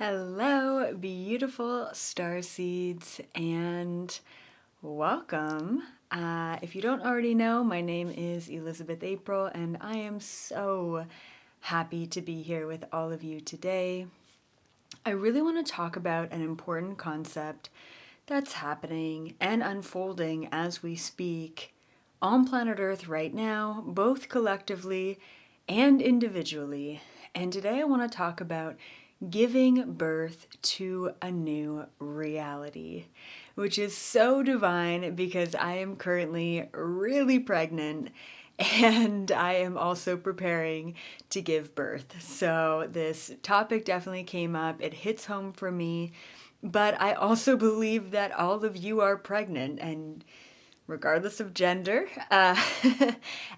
Hello, beautiful star seeds, and welcome. If you don't already know, my name is Elizabeth April, and I am so happy to be here with all of you today. I really want to talk about an important concept that's happening and unfolding as we speak on planet Earth right now, both collectively and individually. And today I want to talk about giving birth to a new reality, which is so divine because I am currently really pregnant and I am also preparing to give birth. So this topic definitely came up. It hits home for me, but I also believe that all of you are pregnant and regardless of gender,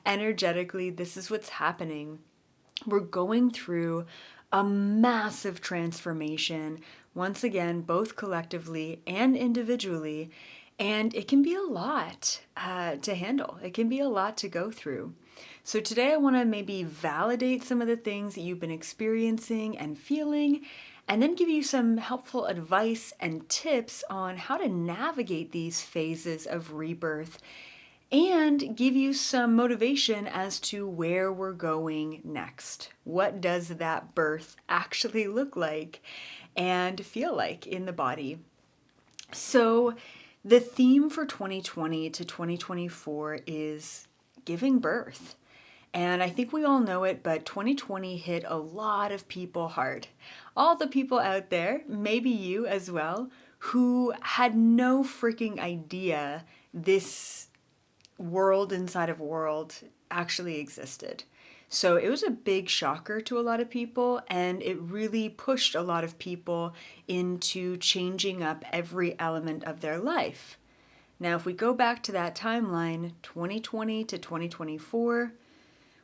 energetically, this is what's happening. We're going through a massive transformation, once again, both collectively and individually, and it can be a lot to handle. It can be a lot to go through. So, today I want to maybe validate some of the things that you've been experiencing and feeling, and then give you some helpful advice and tips on how to navigate these phases of rebirth and give you some motivation as to where we're going next. What does that birth actually look like and feel like in the body? So, the theme for 2020 to 2024 is giving birth. And I think we all know it, but 2020 hit a lot of people hard. All the people out there, maybe you as well, who had no freaking idea this world inside of world actually existed. So it was a big shocker to a lot of people, and it really pushed a lot of people into changing up every element of their life. Now, if we go back to that timeline, 2020 to 2024,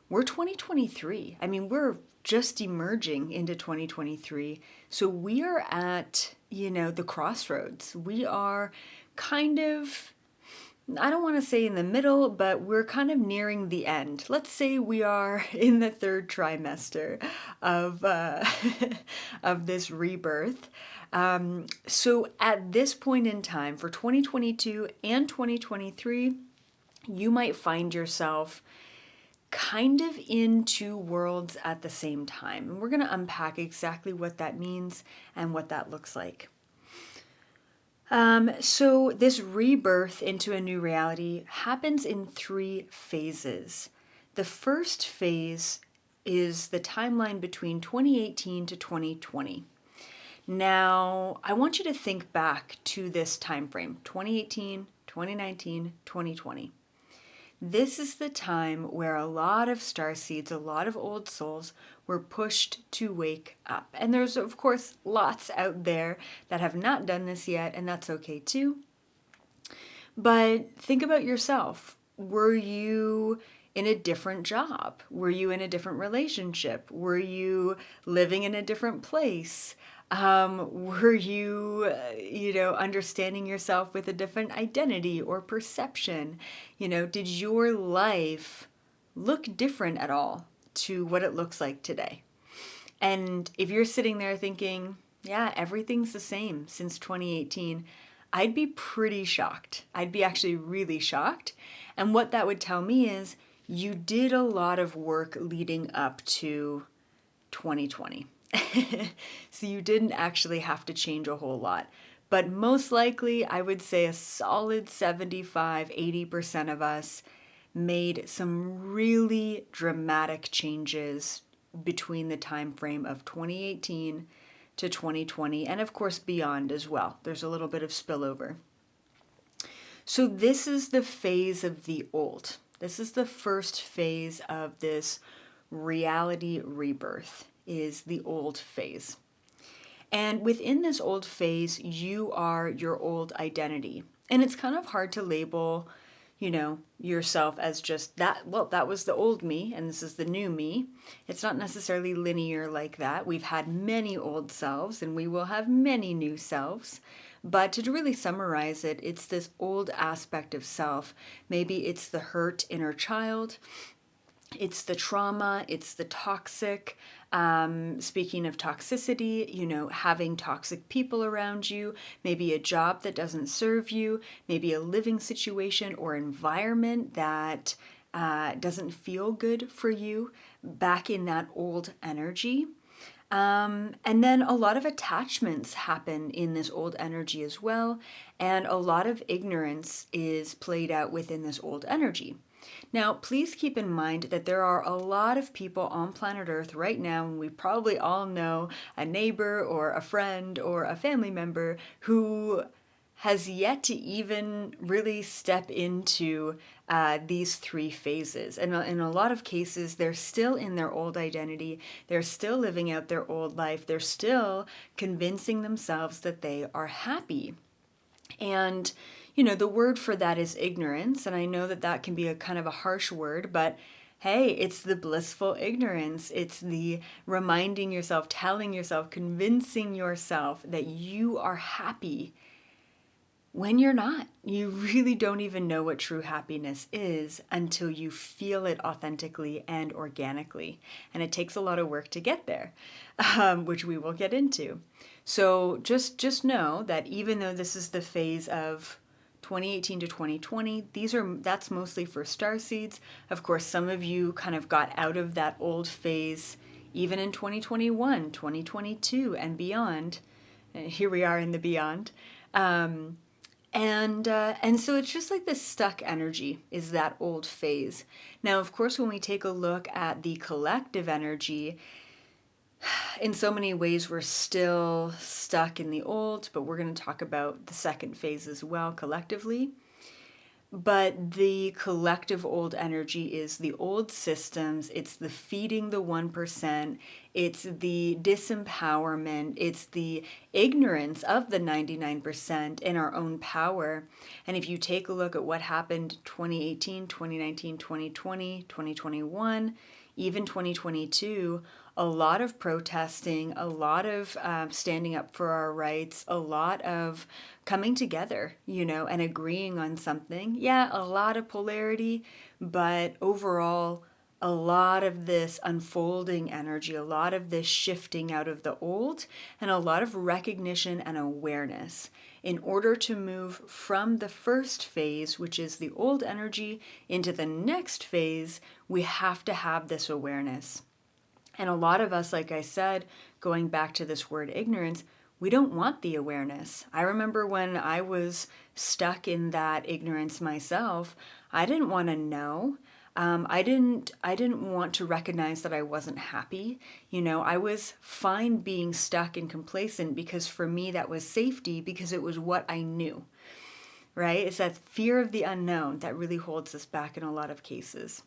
we're 2023. I mean, we're just emerging into 2023. So we are at, the crossroads. We are kind of, I don't want to say in the middle, but we're kind of nearing the end. Let's say we are in the third trimester of of this rebirth. So at this point in time, for 2022 and 2023, you might find yourself kind of in two worlds at the same time. And we're going to unpack exactly what that means and what that looks like. So this rebirth into a new reality happens in three phases. The first phase is the timeline between 2018 to 2020. Now, I want you to think back to this time frame, 2018, 2019, 2020. This is the time where a lot of starseeds, a lot of old souls were pushed to wake up. And there's, of course, lots out there that have not done this yet, and that's okay too. But think about yourself. Were you in a different job? Were you in a different relationship? Were you living in a different place? Were you, understanding yourself with a different identity or perception? Did your life look different at all to what it looks like today? And if you're sitting there thinking, yeah, everything's the same since 2018, I'd be pretty shocked. I'd be actually really shocked. And what that would tell me is you did a lot of work leading up to 2020. So you didn't actually have to change a whole lot. But most likely, I would say a solid 75-80% of us made some really dramatic changes between the time frame of 2018 to 2020, and of course beyond as well. There's a little bit of spillover. So this is the phase of the old. This is the first phase of this reality rebirth, is the old phase. And within this old phase, you are your old identity. And it's kind of hard to label, yourself as just that. Well, that was the old me and this is the new me. It's not necessarily linear like that. We've had many old selves and we will have many new selves. But to really summarize it, it's this old aspect of self. Maybe it's the hurt inner child. It's the trauma, it's the toxic Speaking of toxicity, having toxic people around you, maybe a job that doesn't serve you, maybe a living situation or environment that doesn't feel good for you, back in that old energy. And then a lot of attachments happen in this old energy as well, and a lot of ignorance is played out within this old energy. Now, please keep in mind that there are a lot of people on planet Earth right now, and we probably all know a neighbor or a friend or a family member who has yet to even really step into these three phases. And in a lot of cases, they're still in their old identity. They're still living out their old life. They're still convincing themselves that they are happy. And, the word for that is ignorance. And I know that that can be a kind of a harsh word, but hey, it's the blissful ignorance. It's the reminding yourself, telling yourself, convincing yourself that you are happy when you're not. You really don't even know what true happiness is until you feel it authentically and organically. And it takes a lot of work to get there, which we will get into. So just know that even though this is the phase of 2018 to 2020, that's mostly for starseeds. Of course, some of you kind of got out of that old phase even in 2021, 2022, and beyond. Here we are in the beyond. And so it's just like this stuck energy is that old phase. Now, of course, when we take a look at the collective energy, in so many ways we're still stuck in the old, but we're going to talk about the second phase as well collectively. But the collective old energy is the old systems, it's the feeding the 1%, it's the disempowerment, it's the ignorance of the 99% in our own power. And if you take a look at what happened 2018, 2019, 2020, 2021, even 2022, a lot of protesting, a lot of standing up for our rights, a lot of coming together, and agreeing on something. Yeah, a lot of polarity, but overall, a lot of this unfolding energy, a lot of this shifting out of the old, and a lot of recognition and awareness. In order to move from the first phase, which is the old energy, into the next phase, we have to have this awareness. And a lot of us, like I said, going back to this word ignorance, we don't want the awareness. I remember when I was stuck in that ignorance myself, I didn't want to know. I didn't want to recognize that I wasn't happy. I was fine being stuck and complacent because for me that was safety because it was what I knew, right? It's that fear of the unknown that really holds us back in a lot of cases.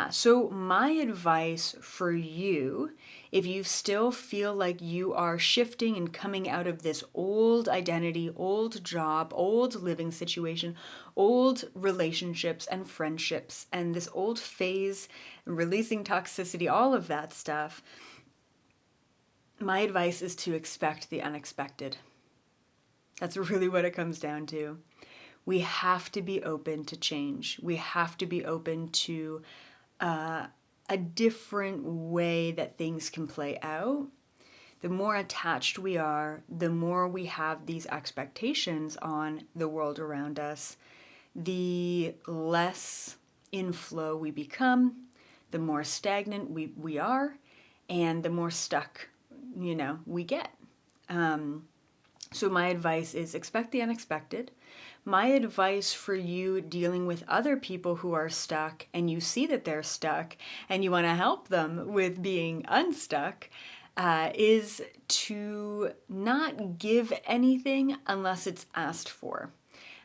So my advice for you, if you still feel like you are shifting and coming out of this old identity, old job, old living situation, old relationships and friendships, and this old phase, releasing toxicity, all of that stuff, my advice is to expect the unexpected. That's really what it comes down to. We have to be open to change. We have to be open to a different way that things can play out. The more attached we are, the more we have these expectations on the world around us, the less in flow we become, the more stagnant we are, and the more stuck, we get. So my advice is expect the unexpected. My advice for you dealing with other people who are stuck and you see that they're stuck and you want to help them with being unstuck is to not give anything unless it's asked for.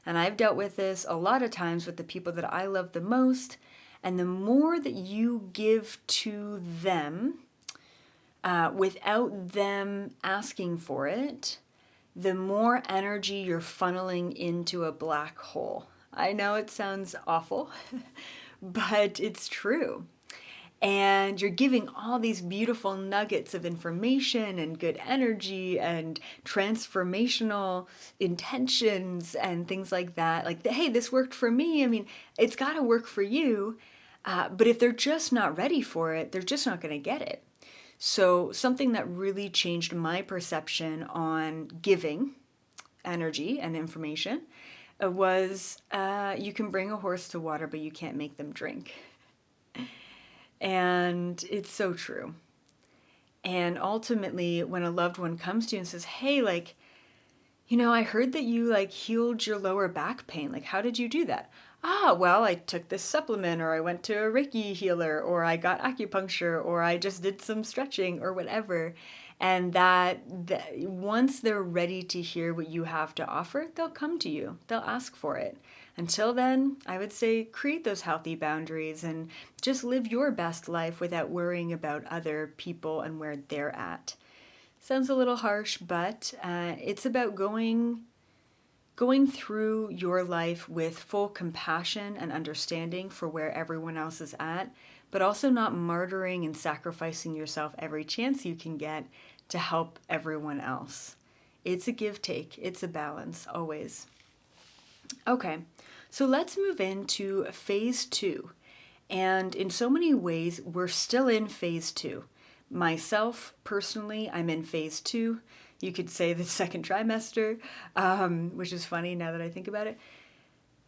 And I've dealt with this a lot of times with the people that I love the most. And the more that you give to them without them asking for it, the more energy you're funneling into a black hole. I know it sounds awful, but it's true. And you're giving all these beautiful nuggets of information and good energy and transformational intentions and things like that. Like, hey, this worked for me. I mean, it's got to work for you. But if they're just not ready for it, they're just not going to get it. So something that really changed my perception on giving energy and information was you can bring a horse to water, but you can't make them drink. And it's so true. And ultimately, when a loved one comes to you and says, hey, like, I heard that you like healed your lower back pain. Like, how did you do that? Well, I took this supplement, or I went to a Reiki healer, or I got acupuncture, or I just did some stretching or whatever. And that once they're ready to hear what you have to offer, they'll come to you. They'll ask for it. Until then, I would say create those healthy boundaries and just live your best life without worrying about other people and where they're at. Sounds a little harsh, but it's about going through your life with full compassion and understanding for where everyone else is at, but also not martyring and sacrificing yourself every chance you can get to help everyone else. It's a give-take. It's a balance, always. Okay, so let's move into phase 2. And in so many ways, we're still in phase 2. Myself, personally, I'm in phase 2. You could say the second trimester, which is funny now that I think about it.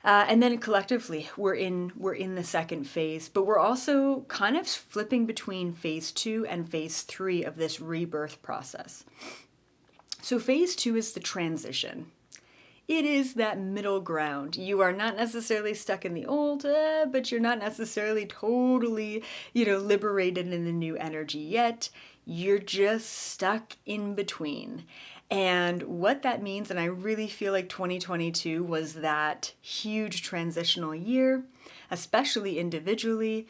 And then collectively, we're in the second phase, but we're also kind of flipping between phase 2 and phase 3 of this rebirth process. So phase 2 is the transition. It is that middle ground. You are not necessarily stuck in the old, but you're not necessarily totally, liberated in the new energy yet. You're just stuck in between. And what that means, and I really feel like 2022 was that huge transitional year, especially individually,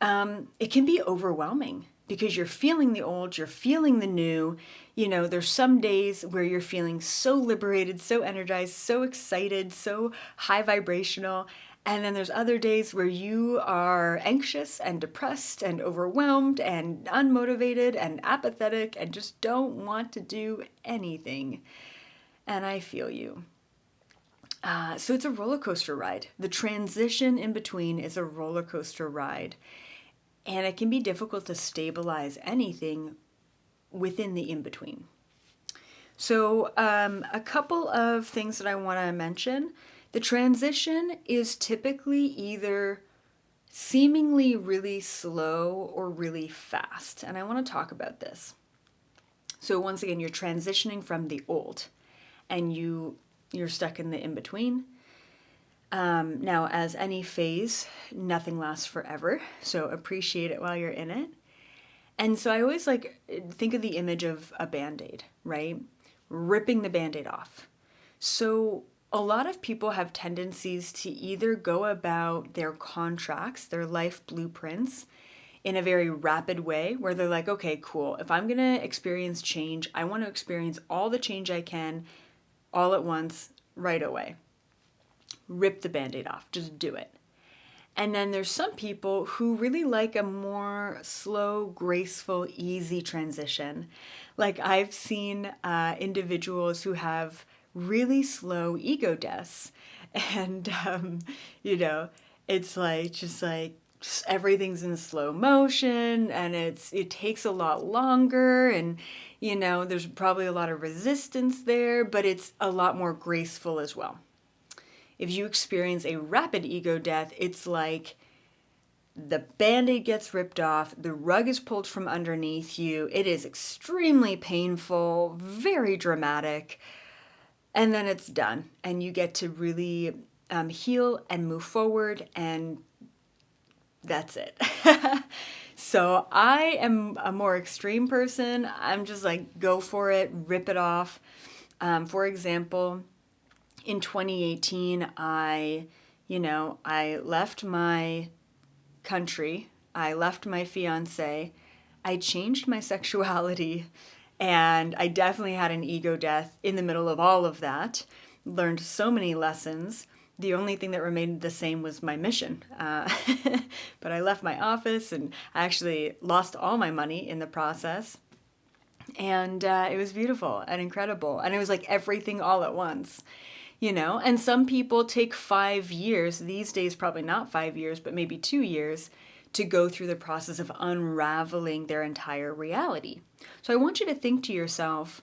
it can be overwhelming because you're feeling the old, you're feeling the new. There's some days where you're feeling so liberated, so energized, so excited, so high vibrational. And then there's other days where you are anxious and depressed and overwhelmed and unmotivated and apathetic and just don't want to do anything. And I feel you. So it's a roller coaster ride. The transition in between is a roller coaster ride. And it can be difficult to stabilize anything within the in-between. So a couple of things that I want to mention. The transition is typically either seemingly really slow or really fast. And I want to talk about this. So once again, you're transitioning from the old and you're stuck in the in-between. Now, as any phase, nothing lasts forever. So appreciate it while you're in it. And so I always think of the image of a Band-Aid, right? Ripping the Band-Aid off. So a lot of people have tendencies to either go about their contracts, their life blueprints, in a very rapid way where they're like, okay, cool. If I'm going to experience change, I want to experience all the change I can all at once, right away. Rip the Band-Aid off. Just do it. And then there's some people who really like a more slow, graceful, easy transition. Like I've seen individuals who have really slow ego deaths. And, it's just everything's in slow motion and it takes a lot longer and, there's probably a lot of resistance there, but it's a lot more graceful as well. If you experience a rapid ego death, it's like the Band-Aid gets ripped off, the rug is pulled from underneath you, it is extremely painful, very dramatic, and then it's done. And you get to really heal and move forward, and that's it. So I am a more extreme person. I'm just like, go for it, rip it off. For example, in 2018, I left my country, I left my fiance, I changed my sexuality, and I definitely had an ego death in the middle of all of that. Learned so many lessons. The only thing that remained the same was my mission. But I left my office and I actually lost all my money in the process. And it was beautiful and incredible. And it was like everything all at once. And some people take 5 years, these days probably not 5 years, but maybe 2 years, to go through the process of unraveling their entire reality. So I want you to think to yourself,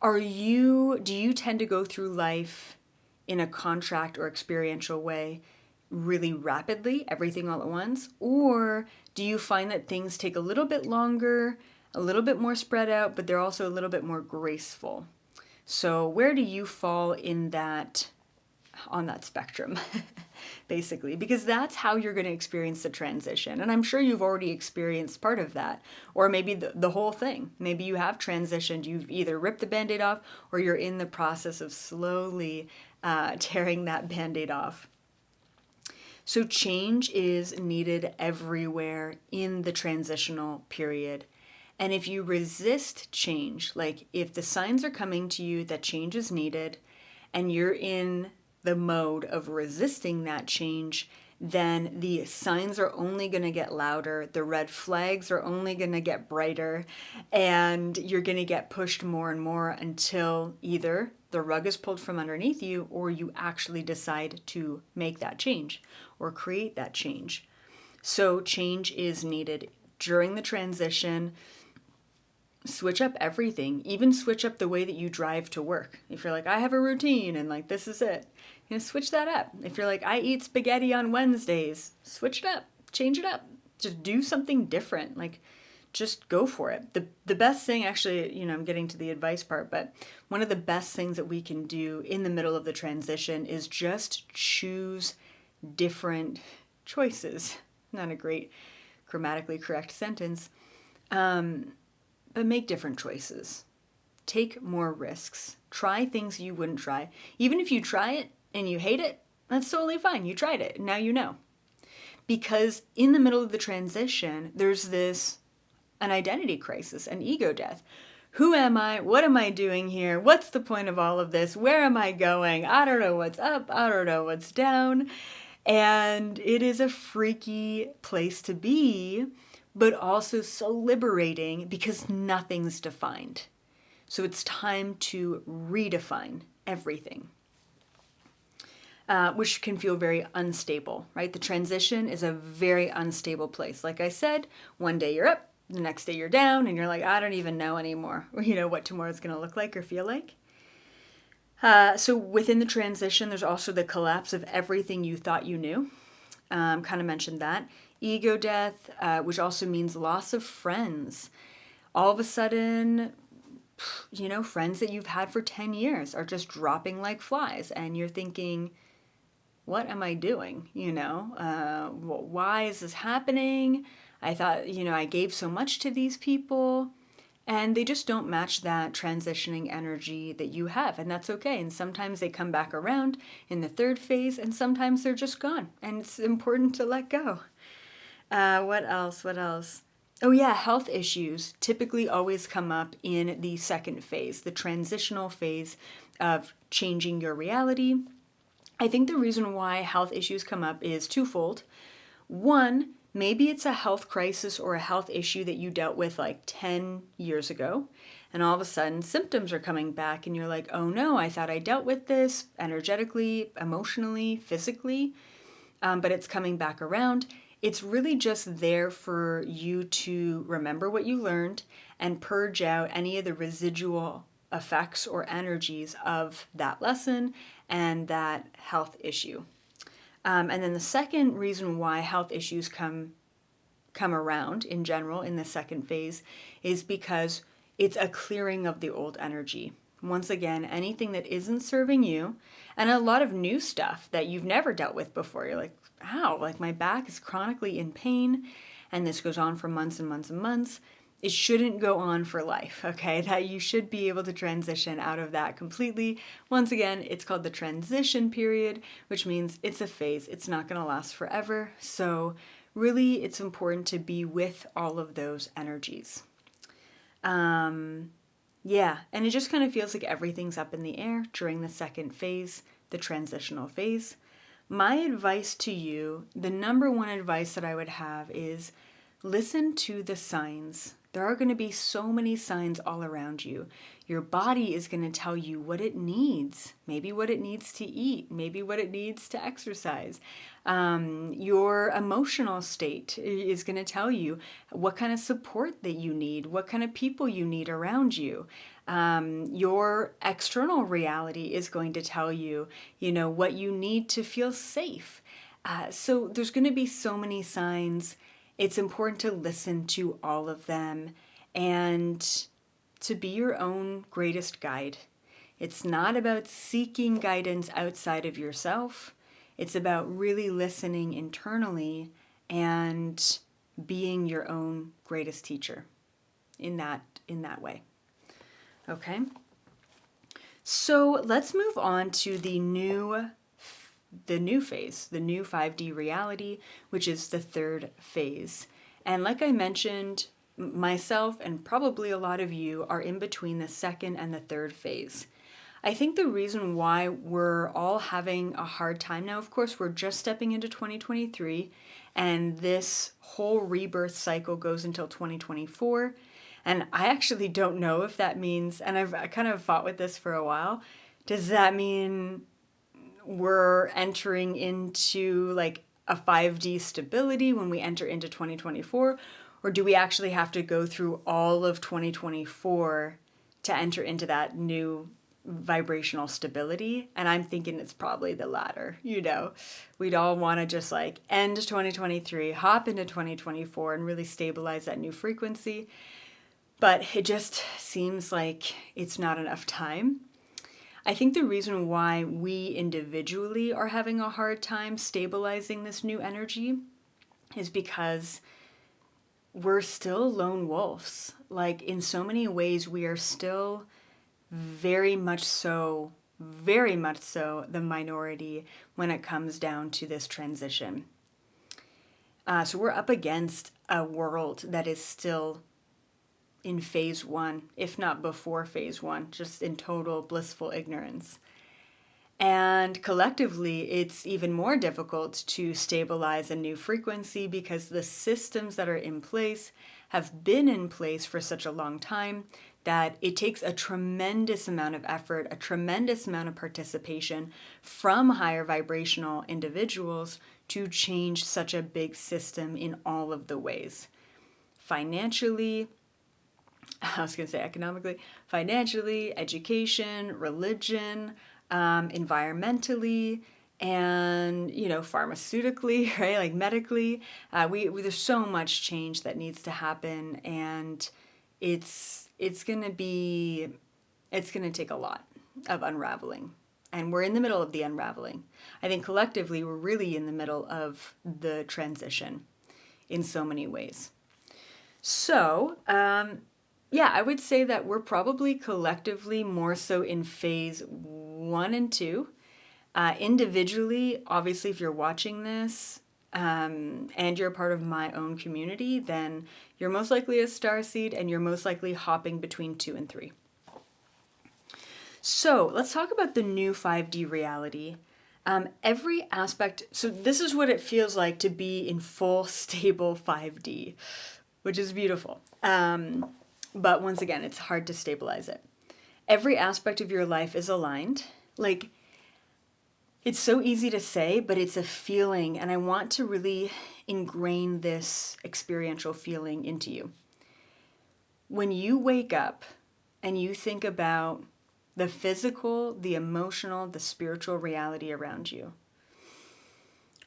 do you tend to go through life in a contract or experiential way really rapidly, everything all at once? Or do you find that things take a little bit longer, a little bit more spread out, but they're also a little bit more graceful? So where do you fall on that spectrum, basically? Because that's how you're going to experience the transition. And I'm sure you've already experienced part of that, or maybe the whole thing. Maybe you have transitioned, you've either ripped the Band-Aid off, or you're in the process of slowly tearing that Band-Aid off. So change is needed everywhere in the transitional period. And if you resist change, like if the signs are coming to you that change is needed and you're in the mode of resisting that change, then the signs are only going to get louder, the red flags are only going to get brighter, and you're going to get pushed more and more until either the rug is pulled from underneath you or you actually decide to make that change or create that change. So change is needed during the transition. Switch up everything, even switch up the way that you drive to work. If you're like, I have a routine and like this is it, switch that up. If you're like, I eat spaghetti on Wednesdays, switch it up, change it up, just do something different. Like, just go for it. The best thing, actually, I'm getting to the advice part, but one of the best things that we can do in the middle of the transition is just choose different choices. Not a great grammatically correct sentence. But make different choices. Take more risks. Try things you wouldn't try. Even if you try it and you hate it, that's totally fine. You tried it. Now you know. Because in the middle of the transition, there's an identity crisis, an ego death. Who am I? What am I doing here? What's the point of all of this? Where am I going? I don't know what's up. I don't know what's down. And it is a freaky place to be, but also so liberating because nothing's defined. So it's time to redefine everything, which can feel very unstable, right? The transition is a very unstable place. Like I said, one day you're up, the next day you're down, and you're like, I don't even know anymore, what tomorrow's going to look like or feel like. So within the transition, there's also the collapse of everything you thought you knew. Kind of mentioned that. Ego death, which also means loss of friends. All of a sudden, friends that you've had for 10 years are just dropping like flies, and you're thinking, what am I doing? Why is this happening? I thought, I gave so much to these people, and they just don't match that transitioning energy that you have, and that's okay. And sometimes they come back around in the third phase, and sometimes they're just gone, and it's important to let go. What else? Oh yeah, health issues typically always come up in the second phase, the transitional phase of changing your reality. I think the reason why health issues come up is twofold. One, maybe it's a health crisis or a health issue that you dealt with like 10 years ago, and all of a sudden symptoms are coming back and you're like, oh no, I thought I dealt with this energetically, emotionally, physically, but it's coming back around. It's really just there for you to remember what you learned and purge out any of the residual effects or energies of that lesson and that health issue. And then the second reason why health issues come around in general in the second phase is because it's a clearing of the old energy. Once again, anything that isn't serving you, and a lot of new stuff that you've never dealt with before. You're like, ow, like my back is chronically in pain, and this goes on for months and months and months. It shouldn't go on for life, okay? That you should be able to transition out of that completely. Once again, it's called the transition period, which means it's a phase. It's not going to last forever. So really, it's important to be with all of those energies. Yeah, and it just kind of feels like everything's up in the air during the second phase, the transitional phase. My advice to you, the number one advice that I would have is listen to the signs. There are going to be so many signs all around you. Your body is going to tell you what it needs, maybe what it needs to eat, maybe what it needs to exercise. Your emotional state is going to tell you what kind of support that you need, what kind of people you need around you. Your external reality is going to tell you, what you need to feel safe. So there's going to be so many signs. It's important to listen to all of them and to be your own greatest guide. It's not about seeking guidance outside of yourself. It's about really listening internally and being your own greatest teacher in that way. Okay? So let's move on to the new phase, the new 5D reality, which is the third phase. And like I mentioned, myself and probably a lot of you are in between the second and the third phase. I think the reason why we're all having a hard time now, of course, we're just stepping into 2023, and this whole rebirth cycle goes until 2024. And I actually don't know if that means, and I kind of fought with this for a while, does that mean we're entering into like a 5D stability when we enter into 2024? Or do we actually have to go through all of 2024 to enter into that new vibrational stability? And I'm thinking it's probably the latter. We'd all want to just like end 2023, hop into 2024 and really stabilize that new frequency. But it just seems like it's not enough time. I think the reason why we individually are having a hard time stabilizing this new energy is because we're still lone wolves. Like in so many ways, we are still very much so the minority when it comes down to this transition. So we're up against a world that is still in phase one, if not before phase one, just in total blissful ignorance. And collectively, it's even more difficult to stabilize a new frequency because the systems that are in place have been in place for such a long time that it takes a tremendous amount of effort, a tremendous amount of participation from higher vibrational individuals to change such a big system in all of the ways. Financially, economically, financially, education, religion, environmentally, and pharmaceutically, right? Like medically, there's so much change that needs to happen, and it's gonna take a lot of unraveling, and we're in the middle of the unraveling. I think collectively we're really in the middle of the transition in so many ways. So I would say that we're probably collectively more so in phase 1 and 2. Individually, obviously, if you're watching this and you're a part of my own community, then you're most likely a starseed and you're most likely hopping between 2 and 3. So let's talk about the new 5D reality. Every aspect, so this is what it feels like to be in full stable 5D, which is beautiful. But once again, it's hard to stabilize it. Every aspect of your life is aligned. Like, it's so easy to say, but it's a feeling, and I want to really ingrain this experiential feeling into you. When you wake up and you think about the physical, the emotional, the spiritual reality around you,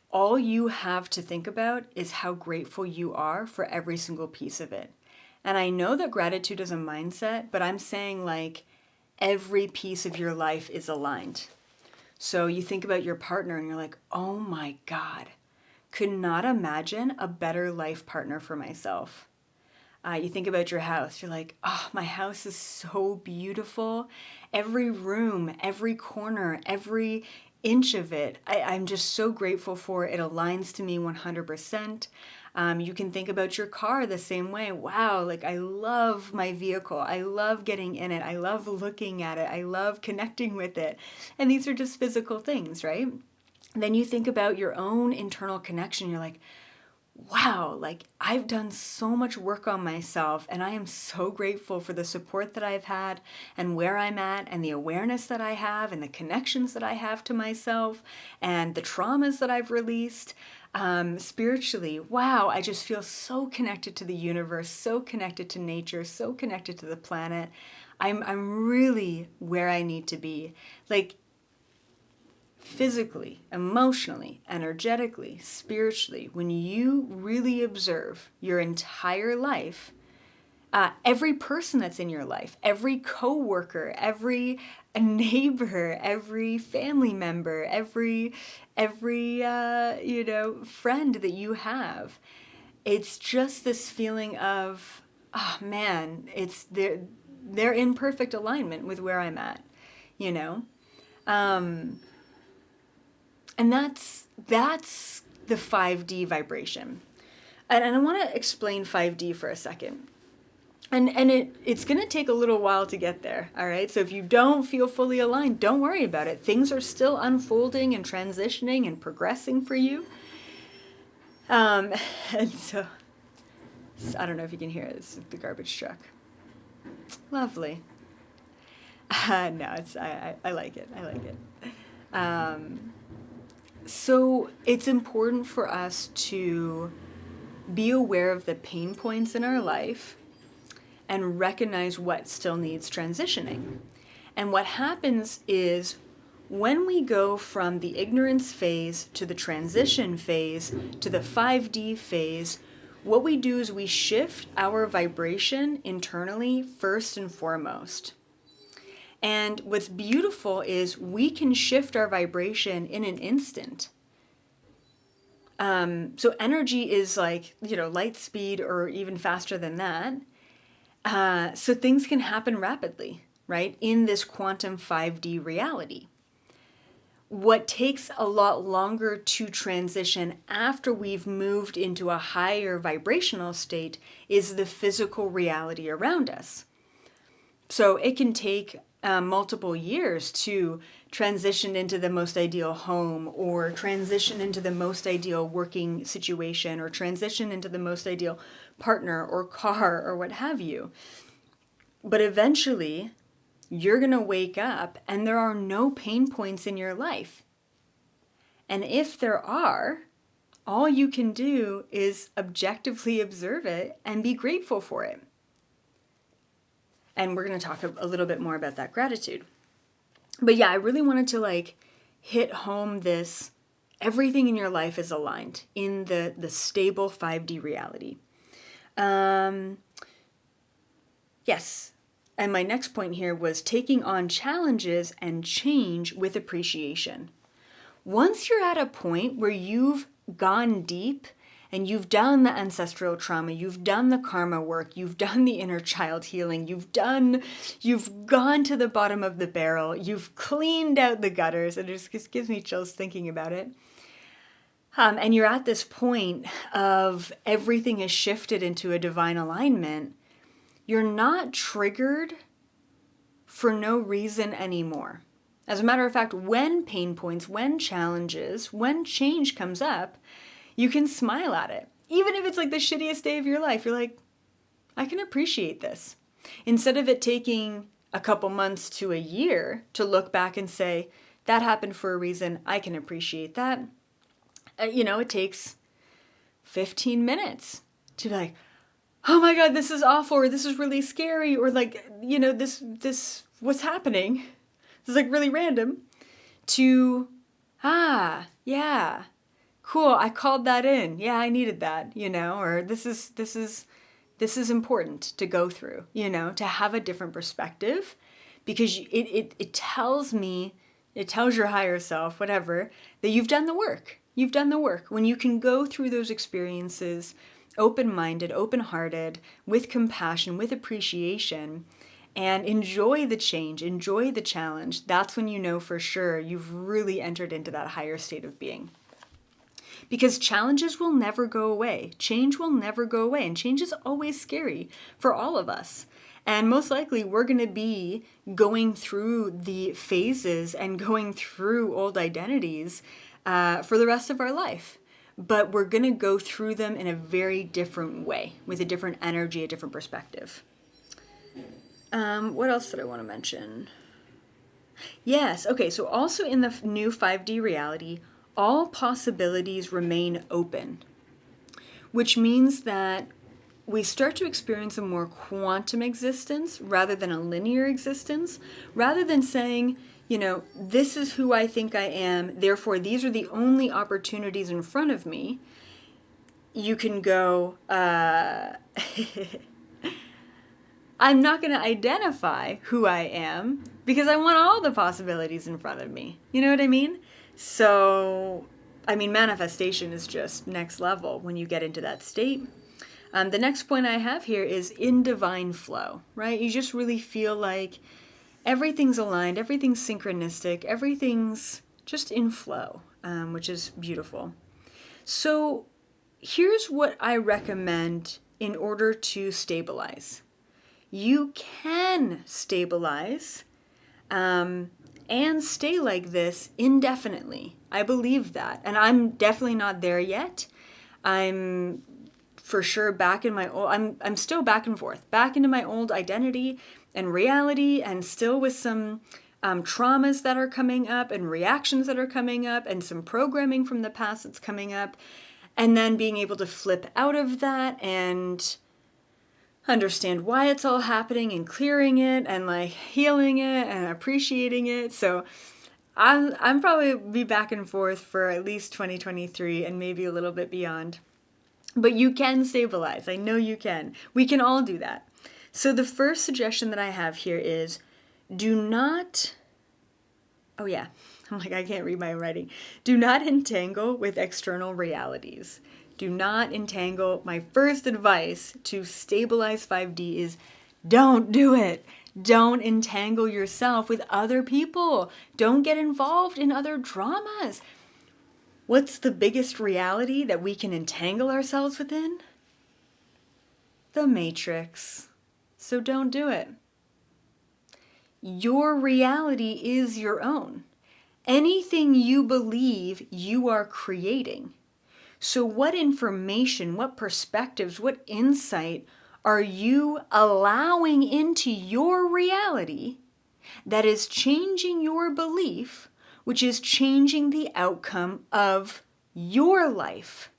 all you have to think about is how grateful you are for every single piece of it. And I know that gratitude is a mindset, but I'm saying like every piece of your life is aligned. So you think about your partner and you're like, oh my God, could not imagine a better life partner for myself. You think about your house, you're like, oh, my house is so beautiful. Every room, every corner, every inch of it, I'm just so grateful for it. It aligns to me 100%. You can think about your car the same way. Wow, like I love my vehicle. I love getting in it. I love looking at it. I love connecting with it. And these are just physical things, right? Then you think about your own internal connection. You're like, wow, like I've done so much work on myself, and I am so grateful for the support that I've had and where I'm at and the awareness that I have and the connections that I have to myself and the traumas that I've released. Spiritually, wow, I just feel so connected to the universe, so connected to nature, so connected to the planet. I'm really where I need to be. Like, physically, emotionally, energetically, spiritually, when you really observe your entire life, every person that's in your life, every coworker, every neighbor, every family member, every friend that you have, it's just this feeling of, oh man, it's they're in perfect alignment with where I'm at, you know. Um, And that's the 5D vibration. And I want to explain 5D for a second. And it's going to take a little while to get there, all right? So if you don't feel fully aligned, don't worry about it. Things are still unfolding and transitioning and progressing for you. Um, and so, I don't know if you can hear it. It's the garbage truck. Lovely. No, I like it. I like it. So it's important for us to be aware of the pain points in our life and recognize what still needs transitioning. And what happens is when we go from the ignorance phase to the transition phase to the 5D phase, what we do is we shift our vibration internally first and foremost. And what's beautiful is we can shift our vibration in an instant. So energy is like, light speed or even faster than that. So things can happen rapidly, right? In this quantum 5D reality. What takes a lot longer to transition after we've moved into a higher vibrational state is the physical reality around us. So it can take multiple years to transition into the most ideal home, or transition into the most ideal working situation, or transition into the most ideal partner or car or what have you. But eventually, you're going to wake up and there are no pain points in your life. And if there are, all you can do is objectively observe it and be grateful for it. And we're going to talk a little bit more about that gratitude. But yeah, I really wanted to hit home this, everything in your life is aligned in the stable 5D reality. Yes. And my next point here was taking on challenges and change with appreciation. Once you're at a point where you've gone deep and you've done the ancestral trauma, you've done the karma work, you've done the inner child healing, you've gone to the bottom of the barrel, you've cleaned out the gutters, and it just gives me chills thinking about it. And you're at this point of everything is shifted into a divine alignment, you're not triggered for no reason anymore. As a matter of fact, when pain points, when challenges, when change comes up, you can smile at it. Even if it's like the shittiest day of your life, you're like, I can appreciate this. Instead of it taking a couple months to a year to look back and say, that happened for a reason, I can appreciate that. It takes 15 minutes to be like, oh my God, this is awful, or this is really scary, or this, what's happening? This is really random. To, yeah, cool, I called that in. Yeah, I needed that, or this is important to go through, to have a different perspective, because it tells me, it tells your higher self, whatever, that you've done the work. You've done the work. When you can go through those experiences open-minded, open-hearted, with compassion, with appreciation, and enjoy the change, enjoy the challenge, that's when you know for sure you've really entered into that higher state of being. Because challenges will never go away. Change will never go away. And change is always scary for all of us. And most likely we're going to be going through the phases and going through old identities for the rest of our life. but we're going to go through them in a very different way, with a different energy, a different perspective. What else did I want to mention? Yes, okay, so also in the new 5D reality, all possibilities remain open, which means that we start to experience a more quantum existence rather than a linear existence, rather than saying, this is who I think I am, therefore these are the only opportunities in front of me. You can go, I'm not going to identify who I am because I want all the possibilities in front of me. You know what I mean? So, manifestation is just next level when you get into that state. The next point I have here is in divine flow, right? You just really feel like everything's aligned, everything's synchronistic, everything's just in flow, which is beautiful. So here's what I recommend in order to stabilize. You can stabilize and stay like this indefinitely. I believe that. And I'm definitely not there yet. I'm for sure back in my old, I'm still back and forth, back into my old identity and reality, and still with some traumas that are coming up and reactions that are coming up and some programming from the past that's coming up. And then being able to flip out of that and understand why it's all happening and clearing it and like healing it and appreciating it. So I'm probably be back and forth for at least 2023 and maybe a little bit beyond. But you can stabilize. I know you can. We can all do that. So the first suggestion that I have here is do not, oh yeah, I'm like, I can't read my own writing. Do not entangle with external realities. Do not entangle. My first advice to stabilize 5D is don't do it. Don't entangle yourself with other people. Don't get involved in other dramas. What's the biggest reality that we can entangle ourselves within? The Matrix. So don't do it. Your reality is your own. Anything you believe, you are creating. So what information, what perspectives, what insight are you allowing into your reality that is changing your belief, which is changing the outcome of your life,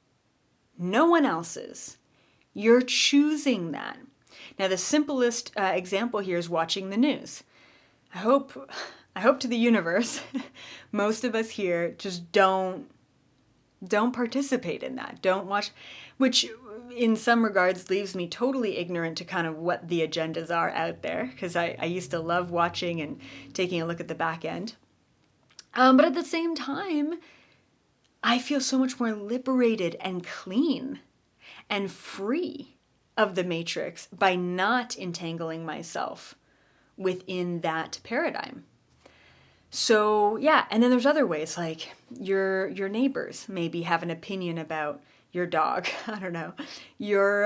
no one else's? You're choosing that. Now, the simplest example here is watching the news. I hope to the universe, most of us here just don't participate in that. Don't watch, which in some regards leaves me totally ignorant to kind of what the agendas are out there, because I used to love watching and taking a look at the back end. But at the same time, I feel so much more liberated and clean and free of the Matrix by not entangling myself within that paradigm. So yeah, and then there's other ways, like your neighbors maybe have an opinion about your dog. I don't know. Your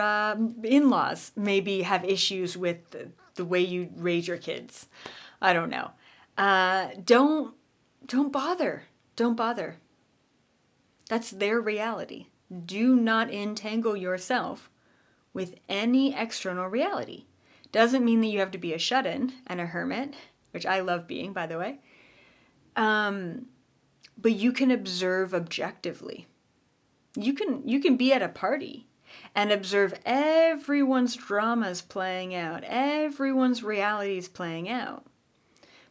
in-laws maybe have issues with the way you raise your kids. I don't know. Don't bother. Don't bother. That's their reality. Do not entangle yourself with any external reality. Doesn't mean that you have to be a shut-in and a hermit, which I love being, by the way. But you can observe objectively. You can be at a party and observe everyone's dramas playing out, everyone's realities playing out.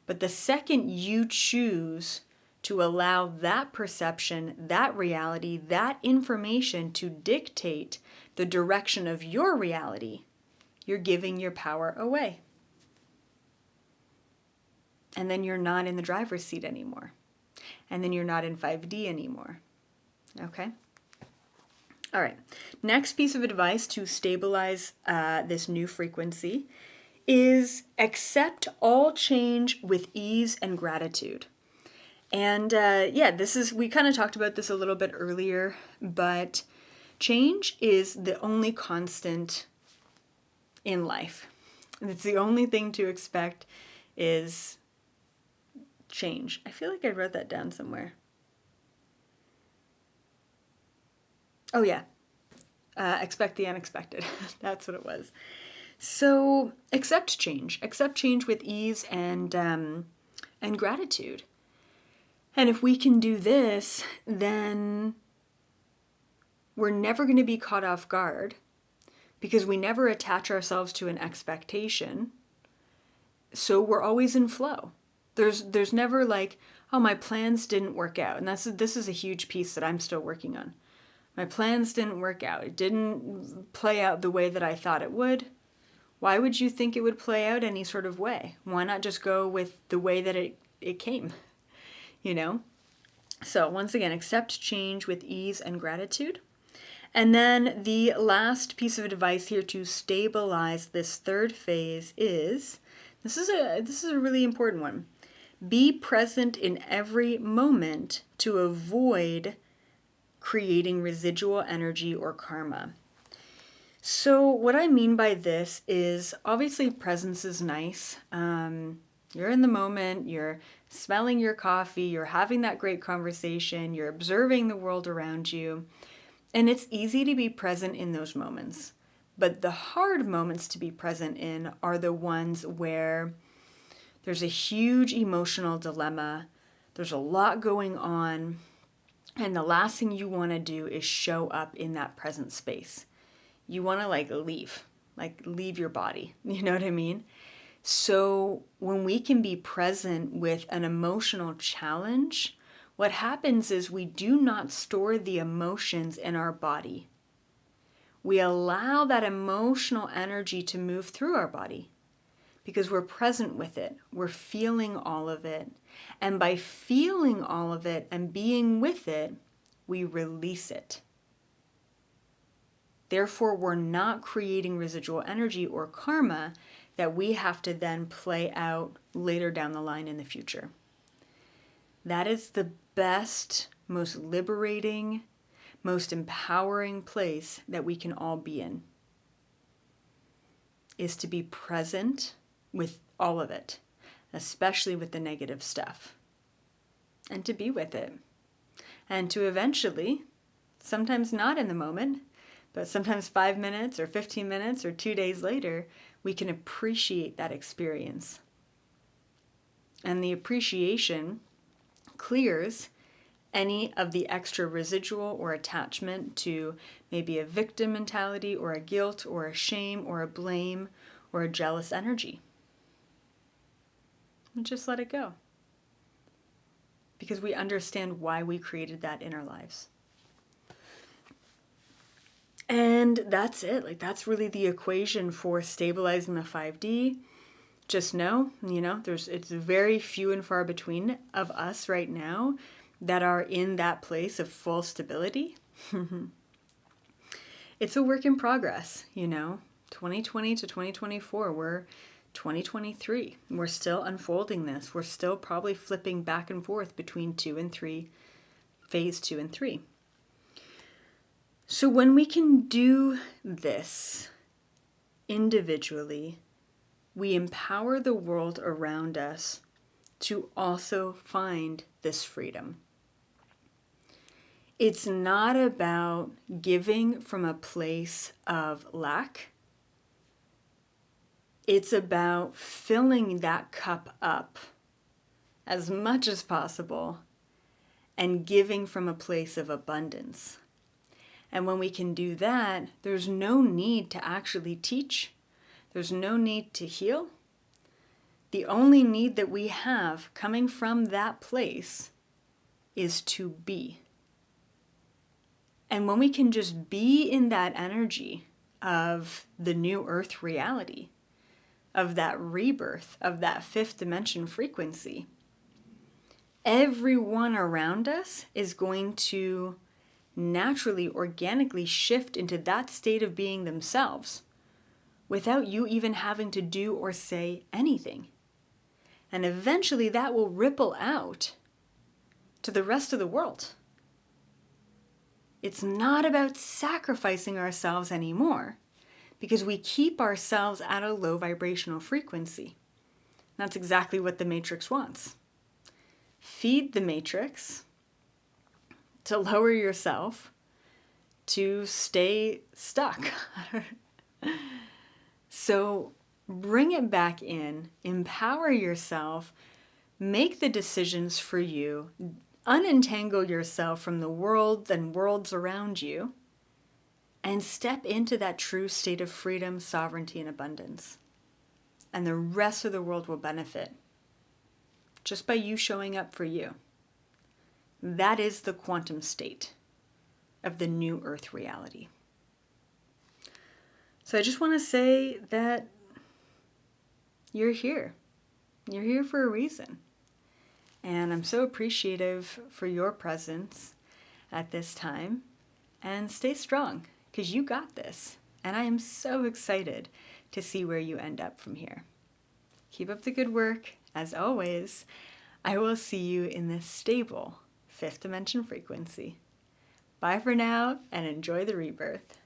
But the second you choose to allow that perception, that reality, that information to dictate the direction of your reality, you're giving your power away. And then you're not in the driver's seat anymore. And then you're not in 5D anymore. Okay? All right. Next piece of advice to stabilize this new frequency is accept all change with ease and gratitude. And we kind of talked about this a little bit earlier, but change is the only constant in life. And it's the only thing to expect is change. I feel like I wrote that down somewhere. Oh, yeah. Expect the unexpected. That's what it was. So accept change. Accept change with ease and gratitude. And if we can do this, then we're never going to be caught off guard because we never attach ourselves to an expectation. So we're always in flow. There's never like, oh, my plans didn't work out. And this is a huge piece that I'm still working on. My plans didn't work out. It didn't play out the way that I thought it would. Why would you think it would play out any sort of way? Why not just go with the way that it came? You know? So once again, accept change with ease and gratitude. And then the last piece of advice here to stabilize this third phase is, this is a really important one. Be present in every moment to avoid creating residual energy or karma. So what I mean by this is, obviously presence is nice. You're in the moment, you're smelling your coffee, you're having that great conversation, you're observing the world around you, and it's easy to be present in those moments. But the hard moments to be present in are the ones where there's a huge emotional dilemma, there's a lot going on, and the last thing you want to do is show up in that present space. You want to leave your body. You know what I mean? So when we can be present with an emotional challenge, what happens is we do not store the emotions in our body. We allow that emotional energy to move through our body because we're present with it. We're feeling all of it. And by feeling all of it and being with it, we release it. Therefore, we're not creating residual energy or karma that we have to then play out later down the line in the future. That is the best, most liberating, most empowering place that we can all be in, is to be present with all of it, especially with the negative stuff, and to be with it. And to eventually, sometimes not in the moment, but sometimes 5 minutes or 15 minutes or 2 days later, we can appreciate that experience. And the appreciation clears any of the extra residual or attachment to maybe a victim mentality or a guilt or a shame or a blame or a jealous energy. And just let it go. Because we understand why we created that in our lives. And that's it. That's really the equation for stabilizing the 5D. Just know, it's very few and far between of us right now that are in that place of full stability. It's a work in progress, 2020 to 2024, we're 2023. We're still unfolding this. We're still probably flipping back and forth between 2 and 3, phase 2 and 3. So when we can do this individually, we empower the world around us to also find this freedom. It's not about giving from a place of lack. It's about filling that cup up as much as possible and giving from a place of abundance. And when we can do that, there's no need to actually teach. There's no need to heal. The only need that we have coming from that place is to be. And when we can just be in that energy of the new earth reality, of that rebirth, of that fifth dimension frequency, everyone around us is going to naturally, organically shift into that state of being themselves without you even having to do or say anything. And eventually that will ripple out to the rest of the world. It's not about sacrificing ourselves anymore because we keep ourselves at a low vibrational frequency. That's exactly what the Matrix wants. Feed the Matrix to lower yourself to stay stuck. So bring it back in, empower yourself, make the decisions for you, unentangle yourself from the world and worlds around you, and step into that true state of freedom, sovereignty, and abundance. And the rest of the world will benefit just by you showing up for you. That is the quantum state of the new earth reality. So I just want to say that you're here. You're here for a reason. And I'm so appreciative for your presence at this time. And stay strong, because you got this. And I am so excited to see where you end up from here. Keep up the good work. As always, I will see you in this stable 5th dimension frequency. Bye for now, and enjoy the rebirth.